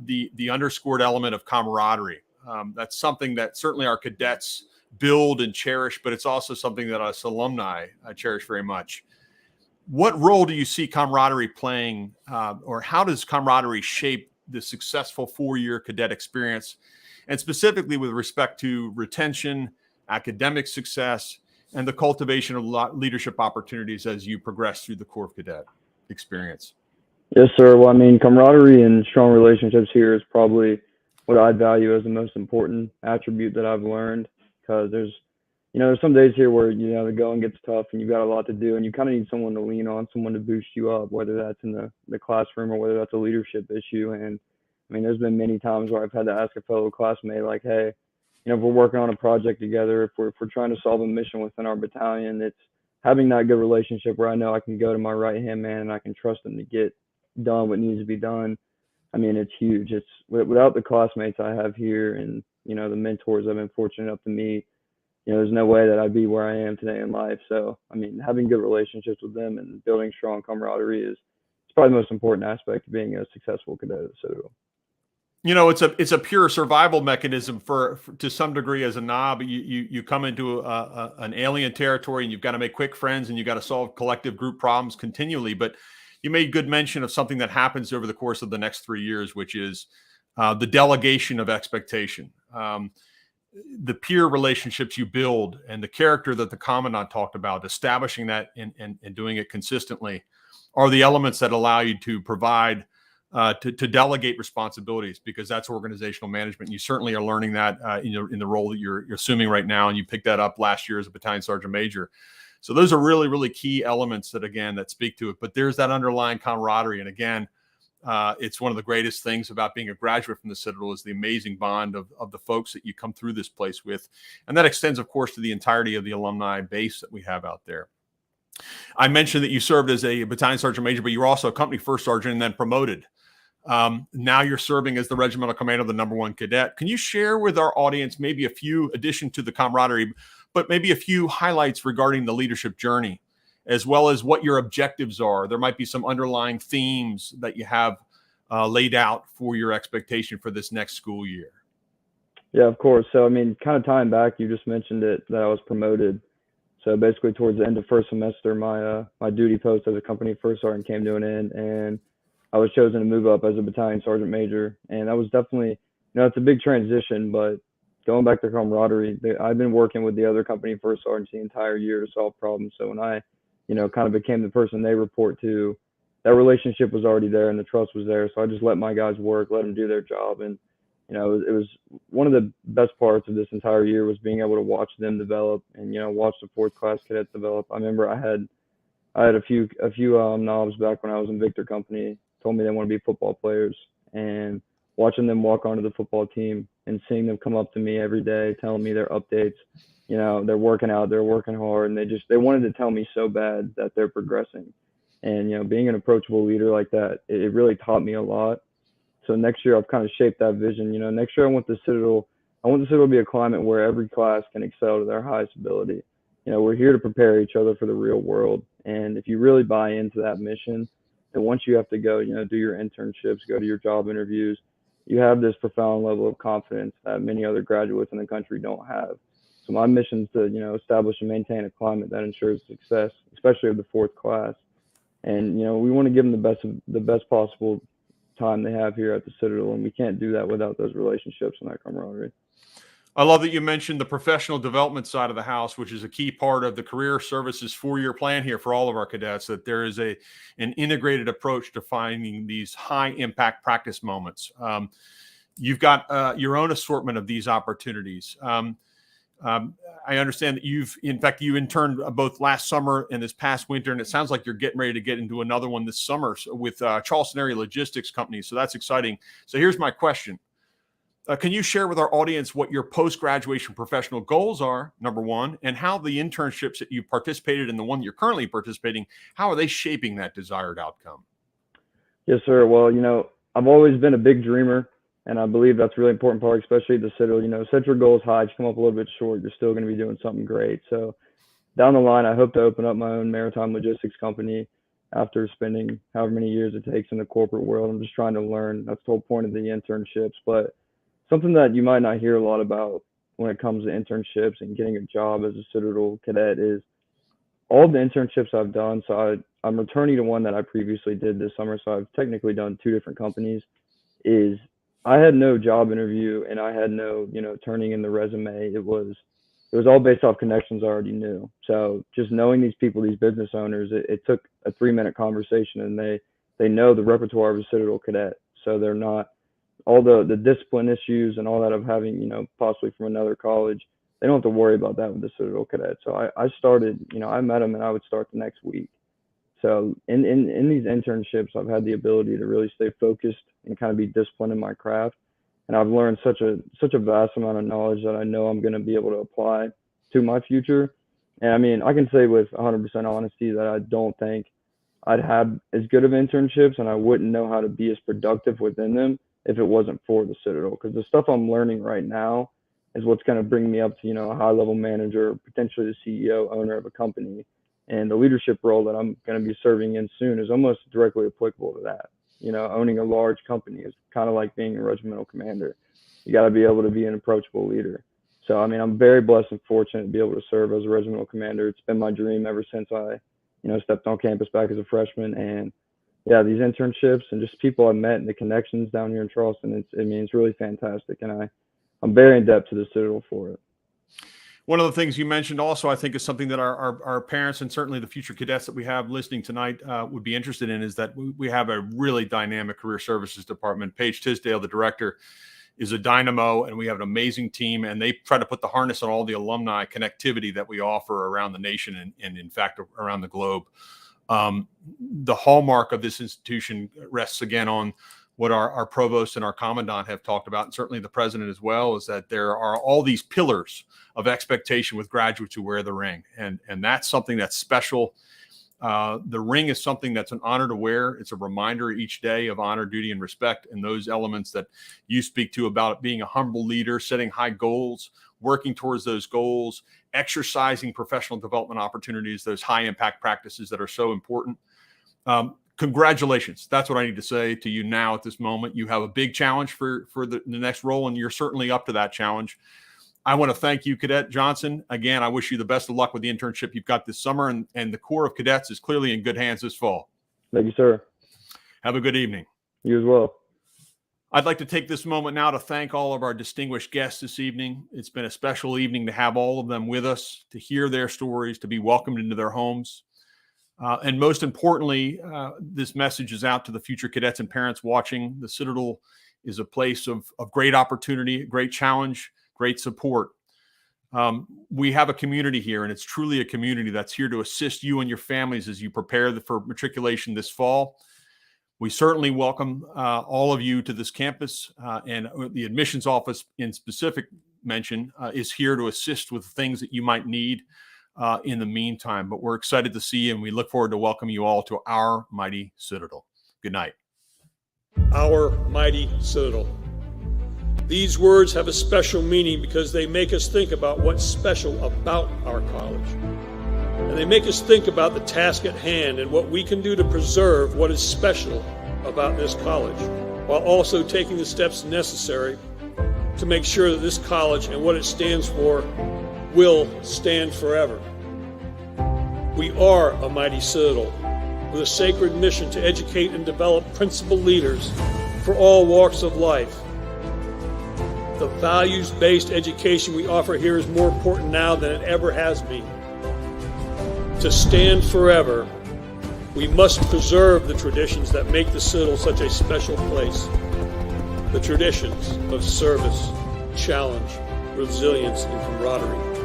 the underscored element of camaraderie. That's something that certainly our cadets build and cherish, but it's also something that us alumni cherish very much. What role do you see camaraderie playing, or how does camaraderie shape the successful 4-year cadet experience, and specifically with respect to retention, academic success, and the cultivation of leadership opportunities as you progress through the Corps of Cadet experience? Yes, sir. Well, I mean, camaraderie and strong relationships here is probably what I value as the most important attribute that I've learned. Because there's some days here where, the going gets tough and you've got a lot to do and you kind of need someone to lean on, someone to boost you up, whether that's in the classroom or whether that's a leadership issue. And I mean, there's been many times where I've had to ask a fellow classmate, like, hey, if we're working on a project together, if we're trying to solve a mission within our battalion, it's having that good relationship where I know I can go to my right-hand man and I can trust him to get done what needs to be done. I mean, it's huge. It's without the classmates I have here and, the mentors I've been fortunate enough to meet, there's no way that I'd be where I am today in life. So, I mean, having good relationships with them and building strong camaraderie is probably the most important aspect of being a successful cadet at Citadel. It's a pure survival mechanism for to some degree as a knob. You come into an alien territory and you've got to make quick friends and you've got to solve collective group problems continually. But you made good mention of something that happens over the course of the next 3 years, which is the delegation of expectation. The peer relationships you build and the character that the commandant talked about, establishing that and doing it consistently are the elements that allow you to provide to delegate responsibilities, because that's organizational management. You certainly are learning that in the role that you're assuming right now, and you picked that up last year as a battalion sergeant major. So those are really, really key elements that speak to it. But there's that underlying camaraderie, and again, it's one of the greatest things about being a graduate from the Citadel is the amazing bond of the folks that you come through this place with, and that extends, of course, to the entirety of the alumni base that we have out there. I mentioned that you served as a battalion sergeant major, but you were also a company first sergeant and then promoted. Now you're serving as the regimental commander of the #1 cadet. Can you share with our audience maybe a few, addition to the camaraderie, but maybe a few highlights regarding the leadership journey, as well as what your objectives are? There might be some underlying themes that you have laid out for your expectation for this next school year. Yeah, of course. So, I mean, kind of tying back, you just mentioned it, that I was promoted. So basically towards the end of first semester, my duty post as a company first sergeant came to an end, and I was chosen to move up as a battalion sergeant major. And that was definitely, it's a big transition, but going back to camaraderie, I've been working with the other company first sergeants the entire year to solve problems. So when I, kind of became the person they report to, that relationship was already there and the trust was there. So I just let my guys work, let them do their job. And, it was one of the best parts of this entire year was being able to watch them develop and, watch the 4th class cadets develop. I remember I had a few knobs back when I was in Victor Company, told me they want to be football players, and watching them walk onto the football team and seeing them come up to me every day, telling me their updates, they're working out, they're working hard, and they wanted to tell me so bad that they're progressing. And, being an approachable leader like that, it really taught me a lot. So next year I've kind of shaped that vision. Next year I want the Citadel to be a climate where every class can excel to their highest ability. We're here to prepare each other for the real world. And if you really buy into that mission, then once you have to go, do your internships, go to your job interviews, you have this profound level of confidence that many other graduates in the country don't have. So my mission is to, establish and maintain a climate that ensures success, especially of the 4th class. And, we want to give them the best possible time they have here at the Citadel, and we can't do that without those relationships and that camaraderie. I love that you mentioned the professional development side of the house, which is a key part of the career services 4-year plan here for all of our cadets, that there is an integrated approach to finding these high impact practice moments. You've got your own assortment of these opportunities. I understand that you interned both last summer and this past winter, and it sounds like you're getting ready to get into another one this summer with Charleston Area Logistics Company. So that's exciting. So here's my question. Can you share with our audience what your post-graduation professional goals are, number one, and how the internships that you participated in, the one you're currently participating, how are they shaping that desired outcome? Yes, sir. Well, I've always been a big dreamer, and I believe that's a really important part, especially at the Citadel. Set your goals high. If you come up a little bit short, you're still going to be doing something great. So down the line, I hope to open up my own maritime logistics company after spending however many years it takes in the corporate world. I'm just trying to learn. That's the whole point of the internships. But something that you might not hear a lot about when it comes to internships and getting a job as a Citadel cadet is all the internships I've done. So I'm returning to one that I previously did this summer. So I've technically done 2 different companies. I had no job interview and I had no, turning in the resume. It was all based off connections I already knew. So just knowing these people, these business owners, it took a 3-minute conversation, and they know the repertoire of a Citadel cadet. So they're not all the discipline issues and all that of having, possibly from another college. They don't have to worry about that with the Citadel cadet. So I started, I met them and I would start the next week. So in these internships, I've had the ability to really stay focused and kind of be disciplined in my craft. And I've learned such a vast amount of knowledge that I know I'm going to be able to apply to my future. And I mean, I can say with 100% honesty that I don't think I'd have as good of internships, and I wouldn't know how to be as productive within them if it wasn't for the Citadel. Because the stuff I'm learning right now is what's going to bring me up to, a high level manager, potentially the CEO, owner of a company. And the leadership role that I'm going to be serving in soon is almost directly applicable to that. Owning a large company is kind of like being a regimental commander. You got to be able to be an approachable leader. So, I'm very blessed and fortunate to be able to serve as a regimental commander. It's been my dream ever since I, stepped on campus back as a freshman. And yeah, these internships and just people I've met and the connections down here in Charleston, it's really fantastic. And I'm very indebted to the Citadel for it. One of the things you mentioned also, I think, is something that our parents and certainly the future cadets that we have listening tonight would be interested in, is that we have a really dynamic career services department. Paige Tisdale, the director, is a dynamo, and we have an amazing team, and they try to put the harness on all the alumni connectivity that we offer around the nation and in fact, around the globe. The hallmark of this institution rests again on what our provost and our commandant have talked about, and certainly the president as well, is that there are all these pillars of expectation with graduates who wear the ring. And that's something that's special. The ring is something that's an honor to wear. It's a reminder each day of honor, duty, and respect. And those elements that you speak to about being a humble leader, setting high goals, working towards those goals, exercising professional development opportunities, those high impact practices that are so important. Congratulations. That's what I need to say to you now at this moment. You have a big challenge for the next role, and you're certainly up to that challenge. I want to thank you, Cadet Johnson. Again, I wish you the best of luck with the internship you've got this summer, and the Corps of Cadets is clearly in good hands this fall. Thank you, sir. Have a good evening. You as well. I'd like to take this moment now to thank all of our distinguished guests this evening. It's been a special evening to have all of them with us, to hear their stories, to be welcomed into their homes. And most importantly, this message is out to the future cadets and parents watching. The Citadel is a place of great opportunity, great challenge, great support. We have a community here, and it's truly a community that's here to assist you and your families as you prepare for matriculation this fall. We certainly welcome all of you to this campus, and the admissions office in specific mention is here to assist with things that you might need in the meantime. But we're excited to see you, and we look forward to welcoming you all to our mighty Citadel. Good night. Our mighty Citadel. These words have a special meaning because they make us think about what's special about our college. And they make us think about the task at hand and what we can do to preserve what is special about this college, while also taking the steps necessary to make sure that this college and what it stands for will stand forever. We are a mighty Citadel with a sacred mission to educate and develop principal leaders for all walks of life. The values-based education we offer here is more important now than it ever has been. To stand forever, we must preserve the traditions that make the Citadel such a special place. The traditions of service, challenge, resilience, and camaraderie.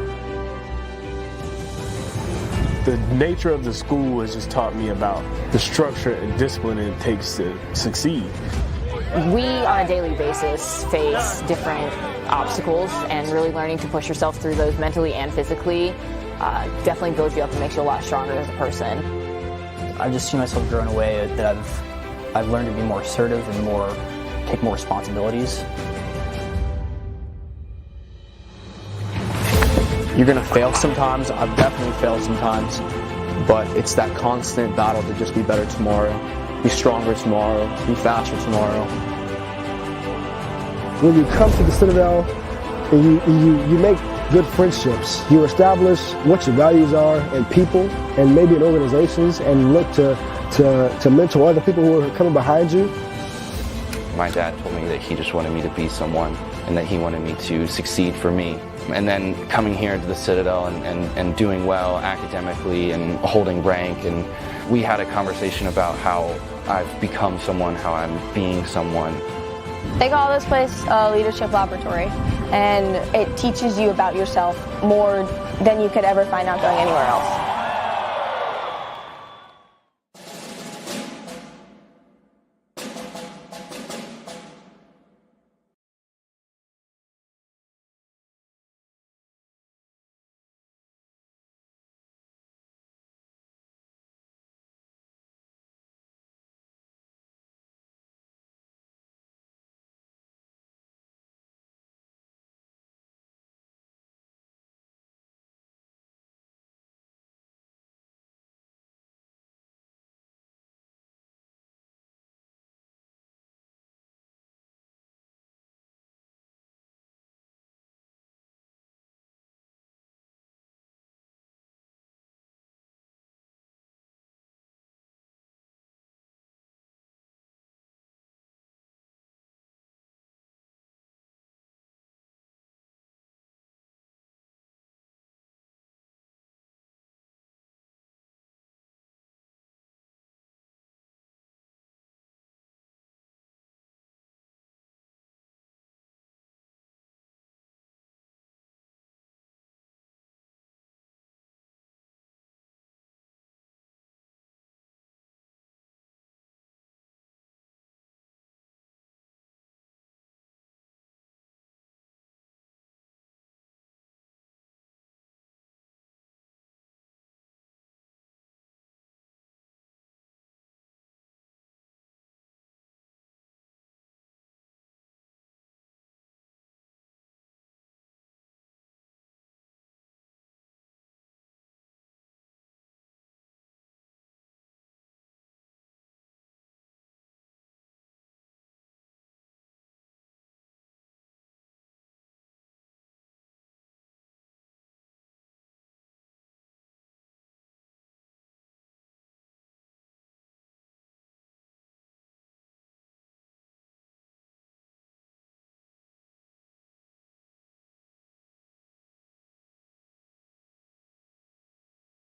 The nature of the school has just taught me about the structure and discipline it takes to succeed. We, on a daily basis, face different obstacles, and really learning to push yourself through those mentally and physically definitely builds you up and makes you a lot stronger as a person. I've just seen myself grow in a way that I've learned to be more assertive and take more responsibilities. You're going to fail sometimes. I've definitely failed sometimes, but it's that constant battle to just be better tomorrow, be stronger tomorrow, be faster tomorrow. When you come to the Citadel, and you make good friendships, you establish what your values are in people and maybe in organizations, and look to mentor other people who are coming behind you. My dad told me that he just wanted me to be someone and that he wanted me to succeed for me. And then coming here to the Citadel and doing well academically and holding rank, and we had a conversation about how I've become someone, how I'm being someone. They call this place a leadership laboratory, and it teaches you about yourself more than you could ever find out going anywhere else.